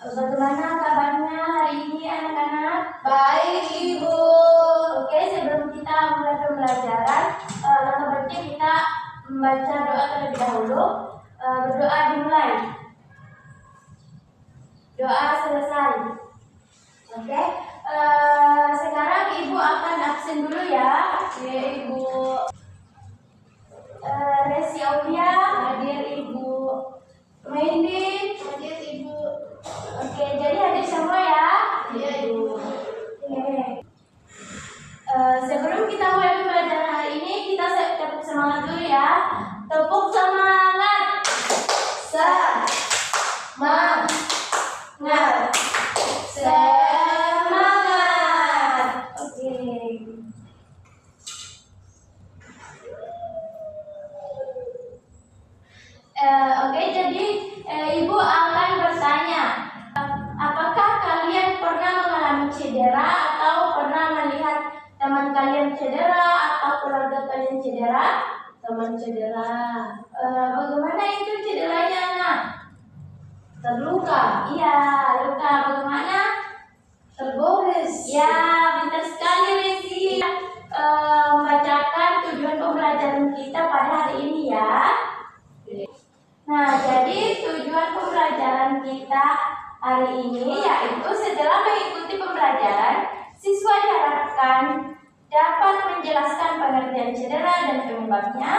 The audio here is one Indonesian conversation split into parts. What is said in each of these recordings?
Bagaimana kabarnya hari ini anak-anak? Baik, Ibu. Oke, sebelum kita mulai pembelajaran, langkah baiknya kita membaca doa terlebih dahulu. Berdoa dimulai. Doa selesai. Oke, sekarang Ibu akan absen dulu ya. Oke, Ibu. Resi Aulia, hadir Ibu. Maindin, Hadir, Ibu. oke, jadi hadir semua ya. Iya, Ibu. Oke. Sebelum kita mulai pembelajaran hari ini, kita tepuk semangat dulu ya. Tepuk semangat. Semangat. Semangat. Oke. Oke, jadi Ibu akan bertanya, apakah kalian pernah mengalami cedera atau pernah melihat teman kalian cedera atau keluarga kalian cedera? Teman cedera. Bagaimana itu cederanya, Nak? Terluka. Iya, luka. Bagaimana? Tergores. Ya, pintar sekali Resi. Membacakan tujuan pembelajaran kita pada hari ini ya. Nah, jadi tujuan pembelajaran kita hari ini yaitu setelah mengikuti pembelajaran, siswa diharapkan dapat menjelaskan pengertian cedera dan penyebabnya,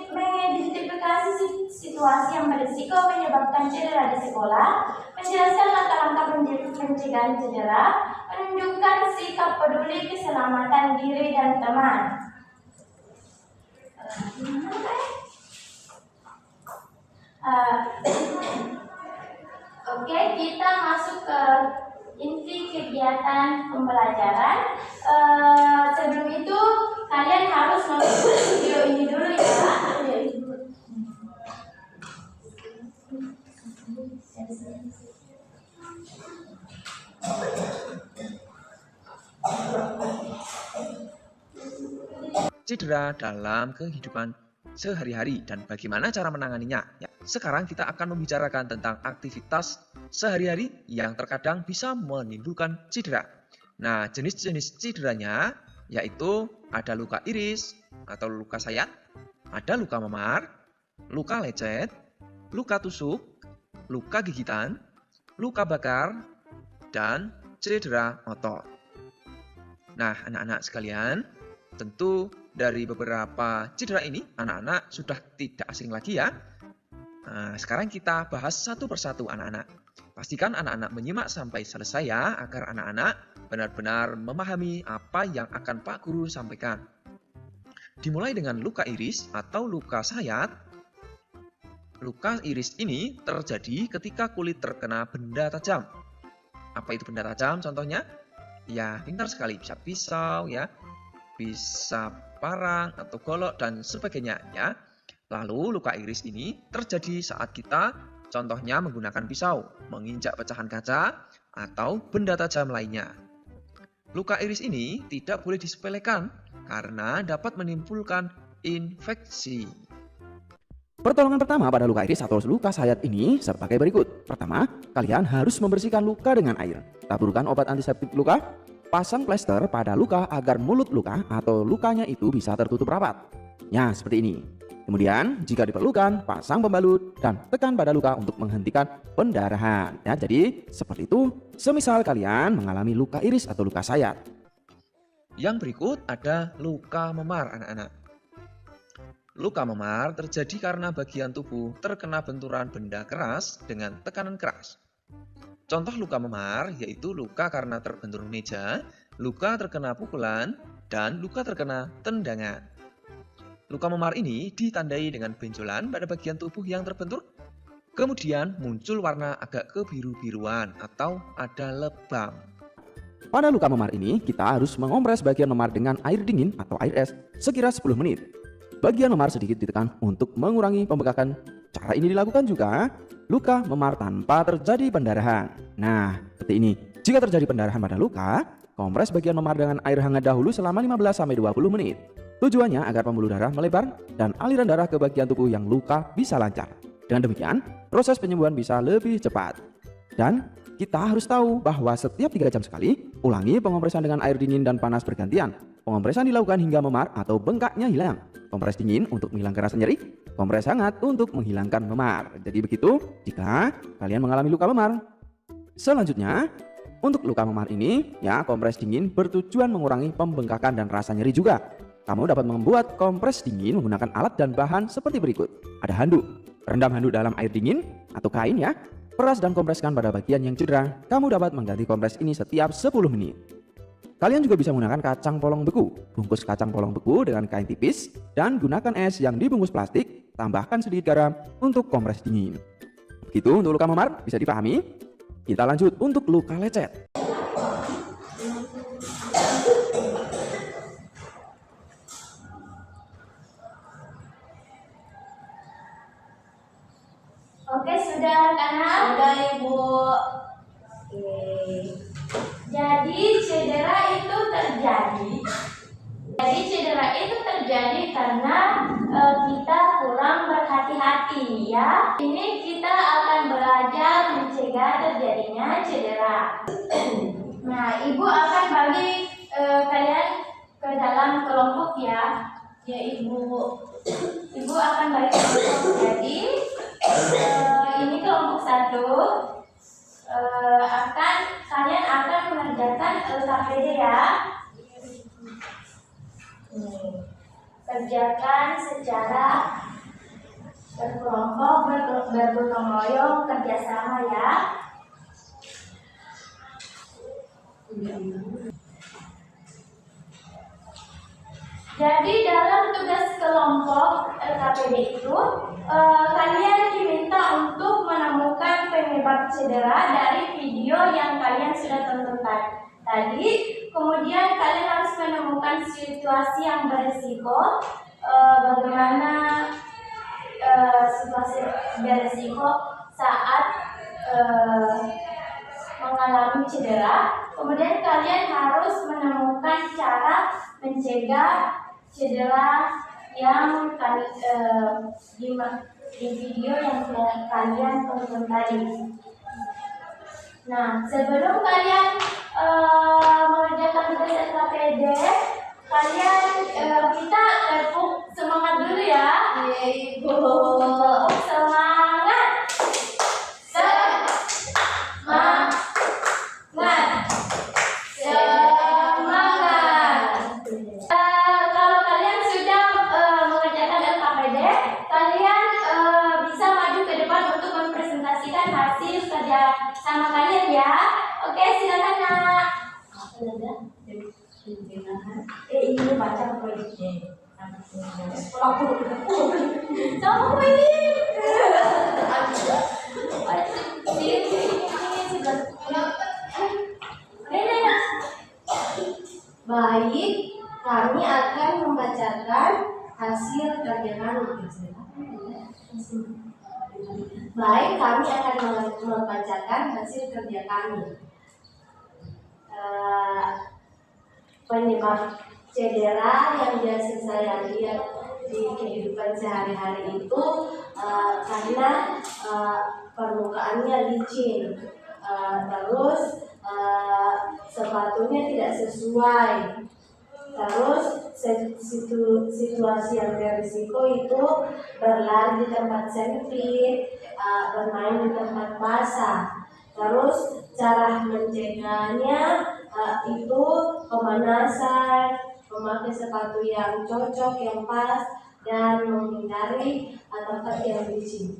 mengidentifikasi situasi yang berisiko menyebabkan cedera di sekolah, menjelaskan langkah-langkah pencegahan cedera, menunjukkan sikap peduli keselamatan diri dan teman. Oke, kita masuk ke inti kegiatan pembelajaran. Sebelum itu, kalian harus nonton video ini dulu ya. Cedera dalam kehidupan sehari-hari dan bagaimana cara menanganinya. Ya, sekarang kita akan membicarakan tentang aktivitas sehari-hari yang terkadang bisa menimbulkan cedera. Nah, jenis-jenis cederanya yaitu ada luka iris atau luka sayat, ada luka memar, luka lecet, luka tusuk, luka gigitan, luka bakar, dan cedera otot. Nah, anak-anak sekalian, tentu dari beberapa cedera ini, anak-anak sudah tidak asing lagi ya. Nah, sekarang kita bahas satu persatu anak-anak. Pastikan anak-anak menyimak sampai selesai ya, agar anak-anak benar-benar memahami apa yang akan Pak Guru sampaikan. Dimulai dengan luka iris atau luka sayat. Luka iris ini terjadi ketika kulit terkena benda tajam. Apa itu benda tajam contohnya? Ya, pintar sekali, bisa pisau ya, bisa parang atau golok dan sebagainya ya. Lalu luka iris ini terjadi saat kita contohnya menggunakan pisau, menginjak pecahan kaca atau benda tajam lainnya. Luka iris ini tidak boleh disepelekan karena dapat menimbulkan infeksi. Pertolongan pertama pada luka iris atau luka sayat ini sebagai berikut. Pertama, kalian harus membersihkan luka dengan air. Taburkan obat antiseptik luka. Pasang plester pada luka agar mulut luka atau lukanya itu bisa tertutup rapat. Ya, seperti ini. Kemudian, jika diperlukan, pasang pembalut dan tekan pada luka untuk menghentikan pendarahan. Ya, jadi seperti itu. Semisal kalian mengalami luka iris atau luka sayat. Yang berikut ada luka memar anak-anak. Luka memar terjadi karena bagian tubuh terkena benturan benda keras dengan tekanan keras. Contoh luka memar yaitu luka karena terbentur meja, luka terkena pukulan, dan luka terkena tendangan. Luka memar ini ditandai dengan benjolan pada bagian tubuh yang terbentur, kemudian muncul warna agak kebiru-biruan atau ada lebam. Pada luka memar ini, kita harus mengompres bagian memar dengan air dingin atau air es sekira 10 menit. Bagian memar sedikit ditekan untuk mengurangi pembekakan. Cara ini dilakukan juga luka memar tanpa terjadi pendarahan. Nah, seperti ini. Jika terjadi pendarahan pada luka, kompres bagian memar dengan air hangat dahulu selama 15-20 menit. Tujuannya agar pembuluh darah melebar dan aliran darah ke bagian tubuh yang luka bisa lancar. Dengan demikian, proses penyembuhan bisa lebih cepat. Dan kita harus tahu bahwa setiap 3 jam sekali, ulangi pengompresan dengan air dingin dan panas bergantian. Pengompresan dilakukan hingga memar atau bengkaknya hilang. Kompres dingin untuk menghilangkan rasa nyeri, kompres hangat untuk menghilangkan memar. Jadi begitu jika kalian mengalami luka memar. Selanjutnya, untuk luka memar ini, ya kompres dingin bertujuan mengurangi pembengkakan dan rasa nyeri juga. Kamu dapat membuat kompres dingin menggunakan alat dan bahan seperti berikut. Ada handuk. Rendam handuk dalam air dingin atau kain ya. Peras dan kompreskan pada bagian yang cedera. Kamu dapat mengganti kompres ini setiap 10 menit. Kalian juga bisa menggunakan kacang polong beku. Bungkus kacang polong beku dengan kain tipis dan gunakan es yang dibungkus plastik. Tambahkan sedikit garam untuk kompres dingin. Begitu untuk luka memar, bisa dipahami? Kita lanjut untuk luka lecet. Oke, sudah anak-anak? Sudah Ibu. Oke. Jadi cedera itu terjadi karena kita kurang berhati-hati ya. Ini kita akan belajar mencegah terjadinya cedera. Nah, Ibu akan bagi kalian ke dalam kelompok ya. Ya Ibu. Ibu akan bagi kelompok. Jadi ini kelompok 1. Kalian akan mengerjakan LKPD ya. Kerjakan secara berkelompok, bergotong royong, kerjasama ya. Jadi dalam tugas kelompok LKPD itu kalian diminta untuk menemukan penyebab cedera dari video yang kalian sudah tonton tadi. Kemudian kalian harus menemukan situasi yang berisiko, bagaimana situasi berisiko saat mengalami cedera. Kemudian kalian harus menemukan cara mencegah cedera yang di video yang kalian tonton tadi. Nah, sebelum kalian mengerjakan tugas LKPD, kalian kita tepuk semangat dulu ya. Ya Ibu. Tepuk semangat. Semangat. Kalau kalian sudah mengerjakan LKPD, kalian bisa maju ke depan untuk mempresentasikan hasil kerja sama kalian ya. Oke, silakan nak. Ini baca proyeknya. Kamu ini. Baik, kami akan membacakan hasil kerja kami. Baik, kami akan membacakan hasil kerja kami. Penyebab cedera yang biasa saya lihat di kehidupan sehari-hari itu karena permukaannya licin, terus sepatunya tidak sesuai, terus situasi yang berisiko itu berlari di tempat sempit, bermain di tempat basah. Terus cara mencegahnya itu pemanasan, memakai sepatu yang cocok, yang pas, dan menghindari tempat yang licin.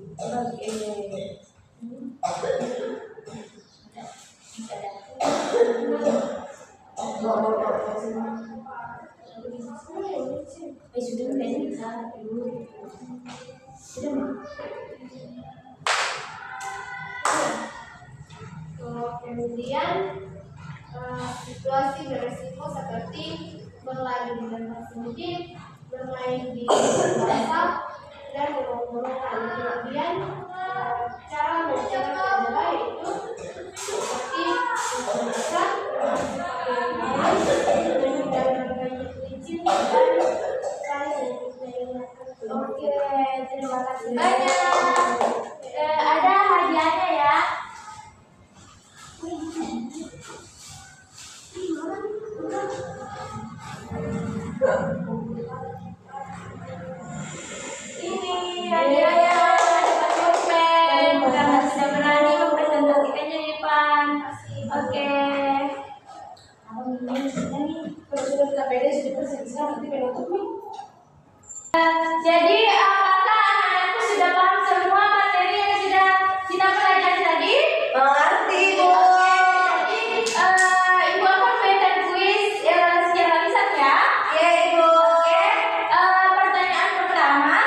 Kemudian situasi beresiko seperti berlari di tempat sempit, bermain di basah, dan mengurungkan. Kemudian cara mencegah cedera yaitu seperti memasak, Oke, terima kasih banyak. Ada hadiahnya ya. Oke. Kalau sudah KPD sudah persiapkan nanti penutup nih. Jadi apakah anak-anakku sudah paham semua materi yang sudah kita pelajari tadi? Mengerti, Bu. Oke, jadi Ibu akan berikan kuis secara lisan ya. Iya, Ibu. Oke, pertanyaan pertama,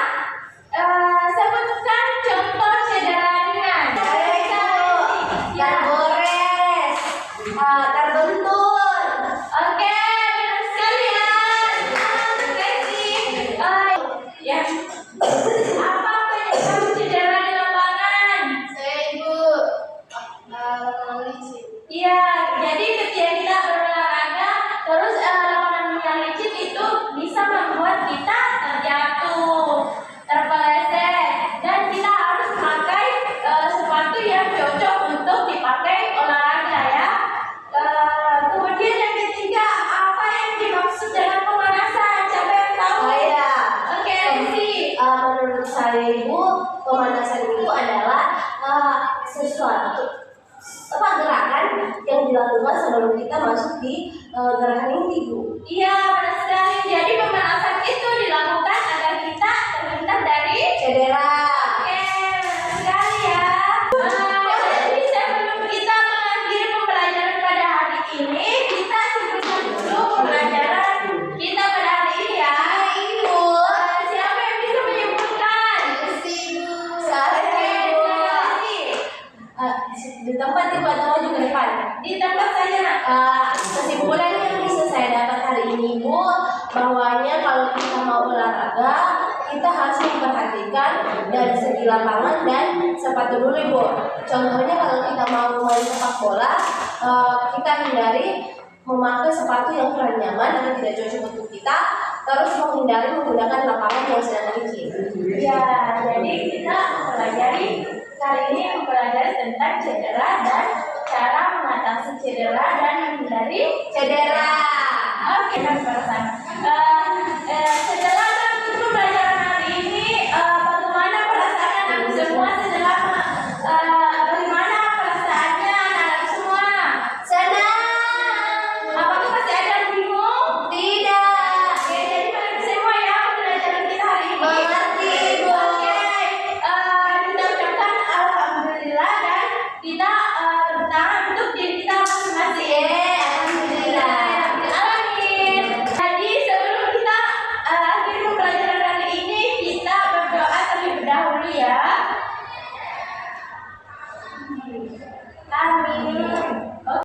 sebutkan contoh cedera ringan. Ayo, Ibu. Ya. Tergores, terbentur. Oke, benar sekali ya. Terima kasih. Ya. Apa penyebab cedera di lapangan? Saya, Ibu. Licin. Iya, jadi ketika kita berolahraga, terus lapangan yang licin itu bisa membuat kita terjatuh, terpeleset, dan kita harus memakai sepatu yang cocok untuk dipakai olahraga ya. Kemudian yang ketiga, apa yang dimaksud dengan pemanasan? Siapa yang tahu? Saya. Oke, Lucy. Menurut saya, Ibu, pemanasan itu adalah sesuatu gerakan yang dilakukan sebelum kita masuk di gerakan inti, Bu. Iya, benar sekali. Jadi pemanasan itu dilakukan agar kita terhindar dari Cedera. Oke, benar sekali ya. Jadi sebelum kita mengakhiri pembelajaran pada hari ini, kita sebutkan dulu pembelajaran kita pada hari ini ya. Ibu. Siapa yang bisa menyebutkan? Saya, Ibu. Kasih. Di tempat Ibu atau maju ke depan? Di tempat saja nak. Kesimpulan yang bisa saya dapat hari ini, Bu, bahwanya kalau kita mau olahraga, kita harus memperhatikan dari segi lapangan dan sepatu dulu, Bu. Contohnya kalau kita mau main sepak bola, kita hindari memakai sepatu yang kurang nyaman dan tidak cocok untuk kita, terus menghindari menggunakan lapangan yang sedang licin. Ya, jadi kita mempelajari kali ini mempelajari tentang cedera dan cara mengatasi cedera dan menghindari Cedera. Oke, kan perasaan. Setelah mengikuti pembelajaran hari ini, bagaimana perasaan anak semua setelah bagaimana perasaannya anak semua? Senang. Apakah masih ada yang bingung? Tidak. Oke, jadi mengerti semua ya pembelajaran kita hari ini. Mengerti, Bu. Oke, kita ucapkan alhamdulillah dan kita tepuk tangan untuk diri kita masing-masing.